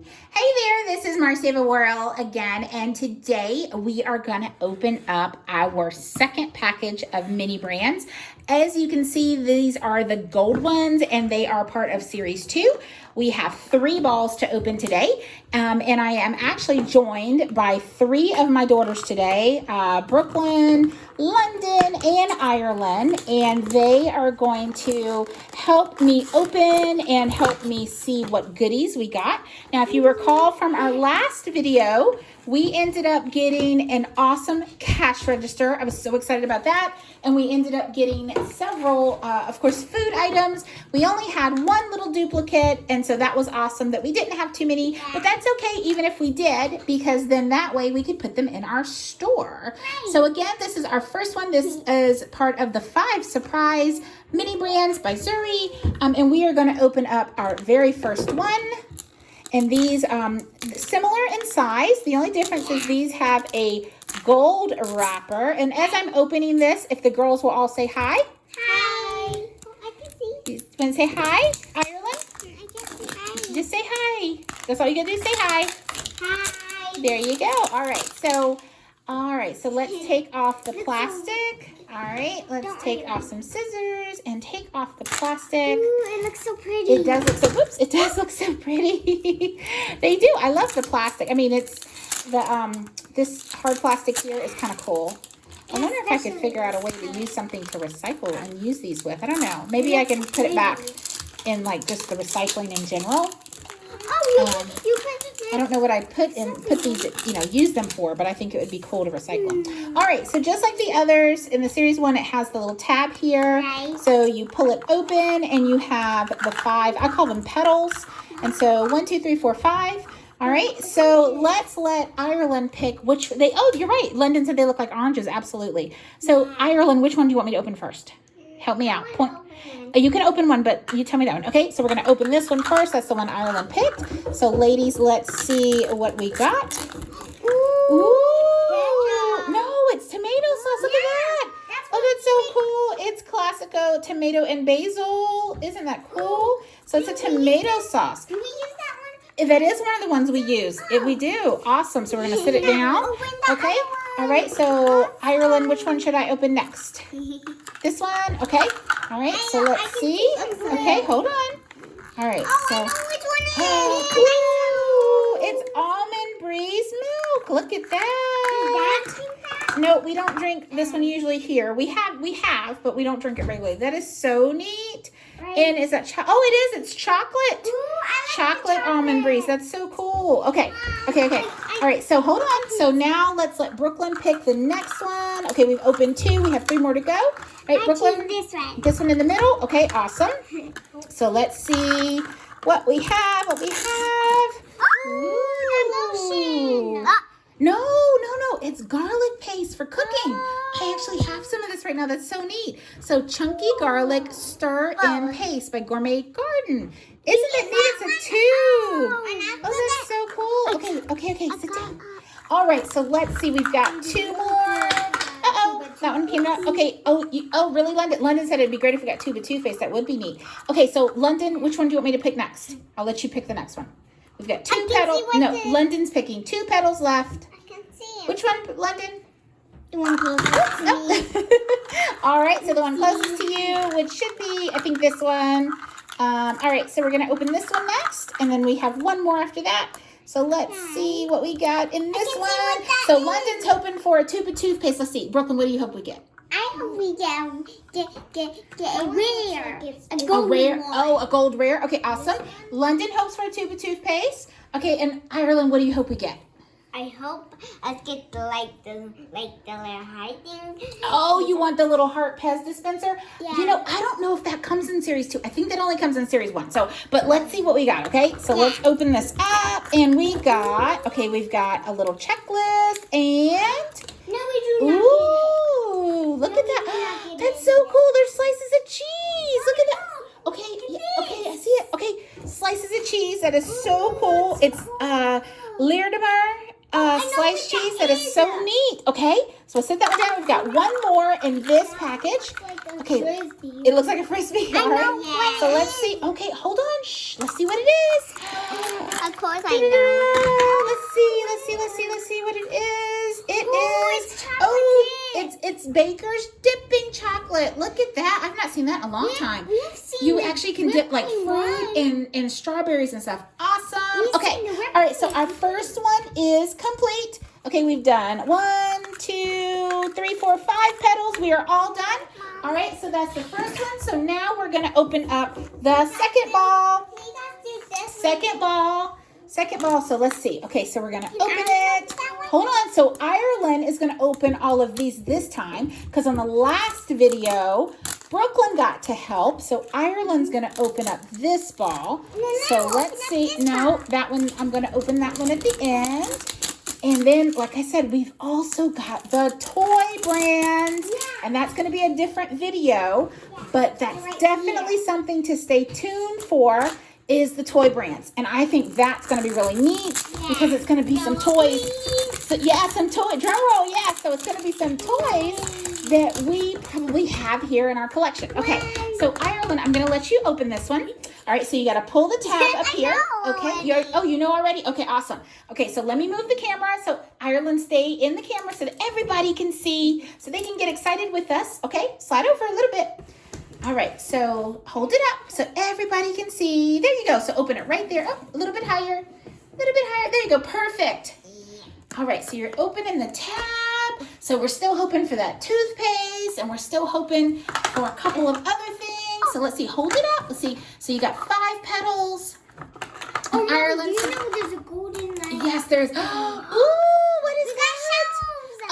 Hey there, this is Marcia Worrell again, and today we are going to open up our second package of mini brands. As you can see, these are the gold ones, and they are part of Series 2. We have 3 balls to open today, and I am actually joined by 3 of my daughters today, Brooklyn, London, and Ireland, and they are going to help me open and help me see what goodies we got. Now, if you recall from our last video, we ended up getting an awesome cash register. I was so excited about that. And we ended up getting several, of course, food items. We only had one little duplicate, and so that was awesome that we didn't have too many, but that's okay even if we did, because then that way we could put them in our store. So again, this is our first one. This is part of the 5 surprise mini brands by Zuru, and we are going to open up our very first one. And these, similar in size. The only difference is these have a gold wrapper. And as I'm opening this, if the girls will all say hi. Hi. I can see. You want to say hi, Ireland? I can say hi. Just say hi. That's all you got to do, say hi. Hi. There you go. All right, so let's take off the plastic. All right, let's take off some scissors and take off the plastic. Ooh, it looks so pretty. It does look so, whoops, it does look so pretty. They do. I love the plastic. I mean, it's the, this hard plastic here is kind of cool. I wonder if I could figure out a way to use something to recycle and use these with. I don't know. Maybe I can put it back in like just the recycling in general. Oh, you put it in. I don't know what I put these, use them for, but I think it would be cool to recycle them. All right, so just like the others in the series 1, it has the little tab here. Right. So you pull it open and you have the 5, I call them petals. And so 1, 2, 3, 4, 5. All right, so let's let Ireland pick which oh, you're right. London said they look like oranges. Absolutely. So Ireland, which one do you want me to open first? Help me out. Point. You can open one, but you tell me that one. Okay, so we're going to open this one first. That's the one Ireland picked. So, ladies, let's see what we got. Ooh. No, it's tomato sauce. Look at that. Oh, that's so cool. It's Classico tomato and basil. Isn't that cool? So, it's a tomato sauce. Can we use that one? That is one of the ones we use. We do. Awesome. So, we're going to sit it down. Okay. All right. So, Ireland, which one should I open next? This one? Okay. All right. So, let's see. Okay. Hold on. All right. So, I know which one it ooh, it's almond breeze milk. Look at that. No, we don't drink this one usually here. We have, but we don't drink it regularly. That is so neat. Right. And is that oh, it is. It's chocolate. Ooh, Chocolate almond breeze. That's so cool. Okay. All right. So hold on. So now let's let Brooklyn pick the next one. Okay, we've opened 2. We have 3 more to go. All right, Brooklyn. This one. This one in the middle. Okay, awesome. So let's see what we have. Lotion. No. It's garlic paste for cooking. I actually have some of this right now. That's so neat. So chunky garlic stir-in paste by Gourmet Garden. Isn't it neat? It's a tube. Oh, that's so cool. Okay. Sit down. All right. So let's see. We've got 2 more. That one came out. Okay. Oh, really, London? London said it'd be great if we got tube of toothpaste. That would be neat. Okay. So London, which one do you want me to pick next? I'll let you pick the next one. We've got 2 petals. No, London's picking 2 petals left. I can see it. Which one, London? The one closest to me. All right, so the one closest to you, which should be, I think, this one. All right, so we're going to open this one next, and then we have 1 more after that. So let's see what we got in this one. So London's hoping for a tube of toothpaste. Let's see. Brooklyn, what do you hope we get? I hope we get a rare. A A gold rare. one. Oh, a gold rare. Okay, awesome. London hopes for a tube of toothpaste. Okay, and Ireland, what do you hope we get? I hope I get the little high thing. Oh, you want the little heart Pez dispenser? Yeah. You know, I don't know if that comes in series 2. I think that only comes in series 1. So, but let's see what we got, okay? So let's open this up, and we've got a little checklist, and No, we do not. ooh, look at that. That's so cool. There's slices of cheese. Look at that. Okay, I see it. Okay, slices of cheese. That is so cool. It's Leerdamar sliced cheese. That is so neat. Okay, so we'll set that one down. We've got 1 more in this package. Okay, it looks like a Frisbee. All right. So let's see. Okay, hold on. Shh. Let's see what it is. Of course, know. Let's see what it is. It is. It's chocolate. It's Baker's dipping chocolate. Look at that. I've not seen that in a long time. We've seen You the actually can dip like whipping fruit and strawberries and stuff. Awesome. We've Okay. seen the whipping All right. So our first one is complete. Okay, we've done 1, 2, 3, 4, 5 petals. We are all done. All right, so that's the first one. So now we're going to open up the second ball. Second ball. So let's see. Okay, so we're going to open it. Hold on. So Ireland is going to open all of these this time because on the last video, Brooklyn got to help. So Ireland's going to open up this ball. So let's see. No, that one, I'm going to open that one at the end. And then, like I said, we've also got the Toy Brands. And that's going to be a different video. But that's definitely something to stay tuned for is the Toy Brands. And I think that's going to be really neat because it's going to be some toys. So, yeah, some toy. Drum roll, yeah. So it's going to be some toys that we probably have here in our collection. Okay, so Ireland, I'm going to let you open this one. All right, so you got to pull the tab up here. Okay, you know already? Okay, awesome. Okay, so let me move the camera so Ireland stay in the camera so that everybody can see, so they can get excited with us. Okay, slide over a little bit. All right, so hold it up so everybody can see. There you go. So open it right there. Oh, a little bit higher. A little bit higher. There you go. Perfect. All right, so you're opening the tab. So we're still hoping for that toothpaste, and we're still hoping for a couple of other things. So let's see. Hold it up. Let's see. So you got 5 petals. Oh, Ireland. do you know there's a golden light? Yes, there's. Ooh, what is that?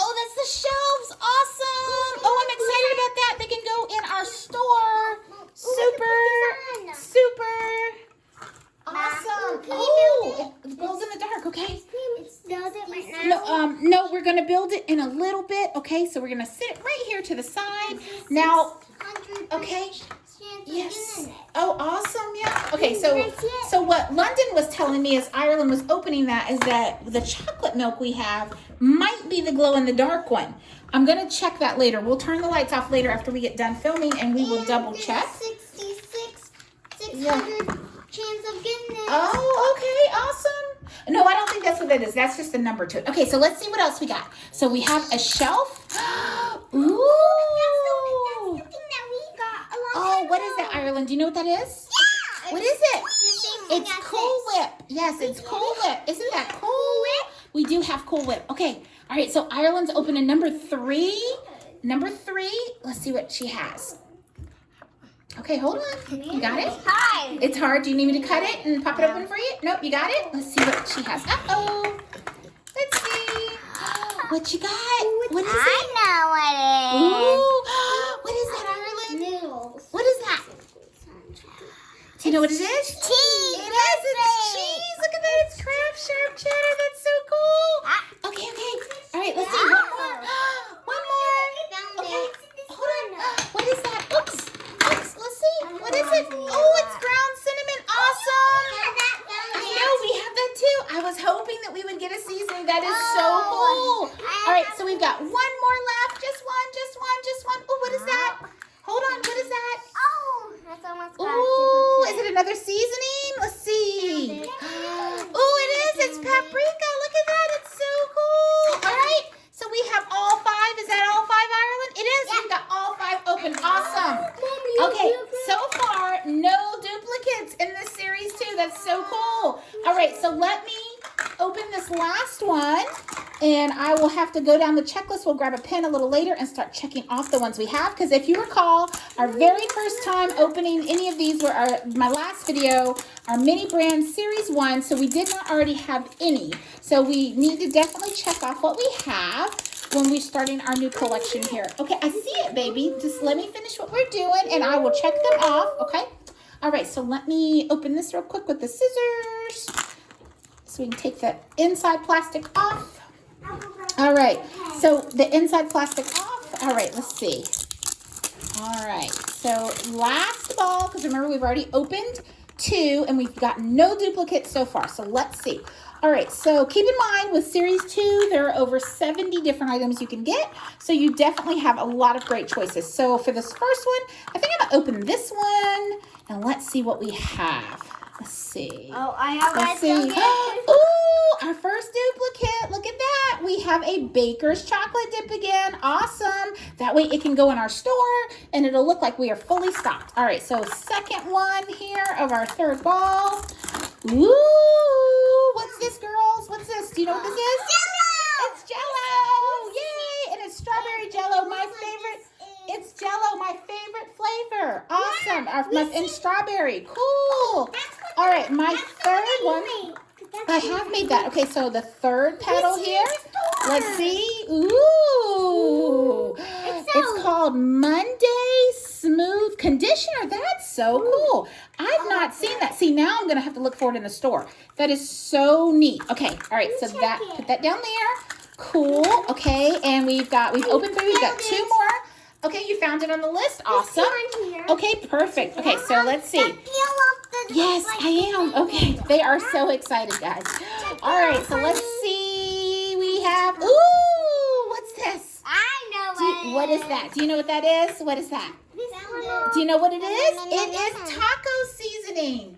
Oh, that's the shelves. Awesome. Oh, I'm excited about that. They can go in our store. Super awesome. Oh, it glows in the dark. Okay. Does it right now? No, we're gonna build it in a little bit. Okay, so we're gonna sit it right here to the side. Now, okay. Yes. Oh, awesome. Yeah. Okay, so what London was telling me as Ireland was opening that is that the chocolate milk we have might be the glow in the dark one. I'm going to check that later. We'll turn the lights off later after we get done filming and we will double check. 600 chance of getting it. Oh, okay. Awesome. No, I don't think that's what that is. That's just the number to it. Okay, so let's see what else we got. So we have a shelf. Ooh. Oh, what is that, Ireland? Do you know what that is? Yeah. What is it? It's Cool Whip. Yes, it's Cool Whip. Isn't that cool? We do have Cool Whip. Okay. All right. So Ireland's opening number 3. Number 3. Let's see what she has. Okay, hold on. You got it? Hi. It's hard. Do you need me to cut it and pop it open for you? Nope, you got it? Let's see what she has. Uh-oh. Let's see. What you got? What is it? I know what it is. Ooh. What is that, Ireland? Noodles. What is that? Do you know what it is? Cheese. It is. It's cheese. Look at that. It's Kraft Sharp Cheddar. That's so cool. Okay. All right. Let's see. One more. Okay. Hold on. What is that? Oops. Let's see. What is it? Oh, it's ground cinnamon. Awesome. I know. We have that too. I was hoping that we would get a seasoning. That is so cool. All right. So we've got one more left. Just one. Oh, what is that? Hold on. What is that? Oh, that's almost got Ooh, is it another seasoning? Let's see. Oh, it is. It's paprika. Look at that. It's so cool. All right. So we have all 5. Is that all 5, Ireland? It is. We've got all 5 open. Awesome. Okay. So far, no duplicates in this series too. That's so cool. All right. So let me open this last one. And I will have to go down the checklist. We'll grab a pen a little later and start checking off the ones we have. Because if you recall, our very first time opening any of these were my last video, our Mini Brand Series 1. So we did not already have any. So we need to definitely check off what we have when we're starting our new collection here. Okay, I see it, baby. Just let me finish what we're doing and I will check them off. Okay. All right, so let me open this real quick with the scissors. So we can take the inside plastic off. All right, so the inside plastic off. All right, let's see. All right, so last ball, because remember we've already opened 2 and we've got no duplicates so far. So let's see. All right, so keep in mind with Series 2, there are over 70 different items you can get. So you definitely have a lot of great choices. So for this first one, I think I'm gonna open this one and let's see what we have. Let's see. Oh, I have Let's see. our first duplicate. Look at that. We have a Baker's chocolate dip again. Awesome. That way it can go in our store and it'll look like we are fully stocked. All right, so second one here of our third ball. Ooh, what's this, girls? What's this? Do you know what this is? Jello! It's Jello. Yay! And it's strawberry Jello, my favorite. It's Jello, my favorite flavor. Awesome. And strawberry. Cool. All right, my third one. I have made that. Okay, so the third petal here. Let's see. Ooh. It's called Monday Smooth Conditioner. That's so cool. I've not seen that. See, now I'm going to have to look for it in the store. That is so neat. Okay, all right, so that, put that down there. Cool. Okay, and we've opened 3. We've got 2 more. Okay, you found it on the list. Awesome. Okay, perfect. Okay, so let's see. Yes, I am. Okay, they are so excited, guys. All right, so let's see. We have, ooh, what's this? I know What is that? Do you know what that is? What is that? Do you know what it is? It is taco seasoning.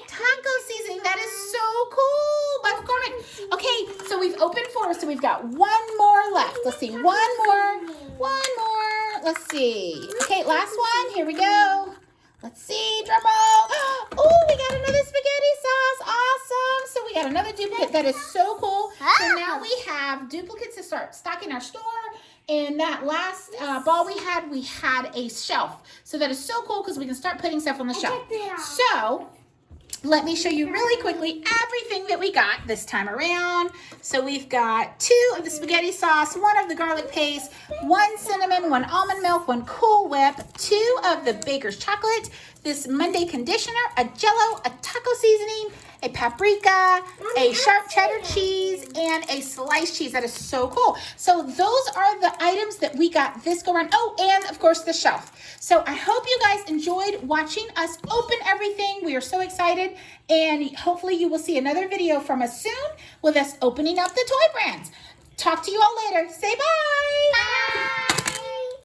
Taco seasoning. That is so cool. By McCormick. Okay, so we've opened 4, so we've got 1 more left. Let's see. 1 more. Let's see. Okay, last one. Here we go. Let's see. Drum roll. Oh, we got another spaghetti sauce. Awesome. So we got another duplicate. That is so cool. So now we have duplicates to start stocking our store. And that last ball we had a shelf. So that is so cool because we can start putting stuff on the shelf. So let me show you really quickly everything that we got this time around. So we've got 2 of the spaghetti sauce, 1 of the garlic paste, 1 cinnamon, 1 almond milk, 1 Cool Whip, 2 of the Baker's chocolate, this Monday conditioner, a Jello, a taco seasoning, a paprika, a sharp cheddar cheese, and a sliced cheese. That is so cool. So those are the items that we got this go around. Oh, and of course the shelf. So I hope you guys enjoyed watching us open everything. We are so excited, and hopefully you will see another video from us soon with us opening up the toy brands. Talk to you all later. Say bye. Bye.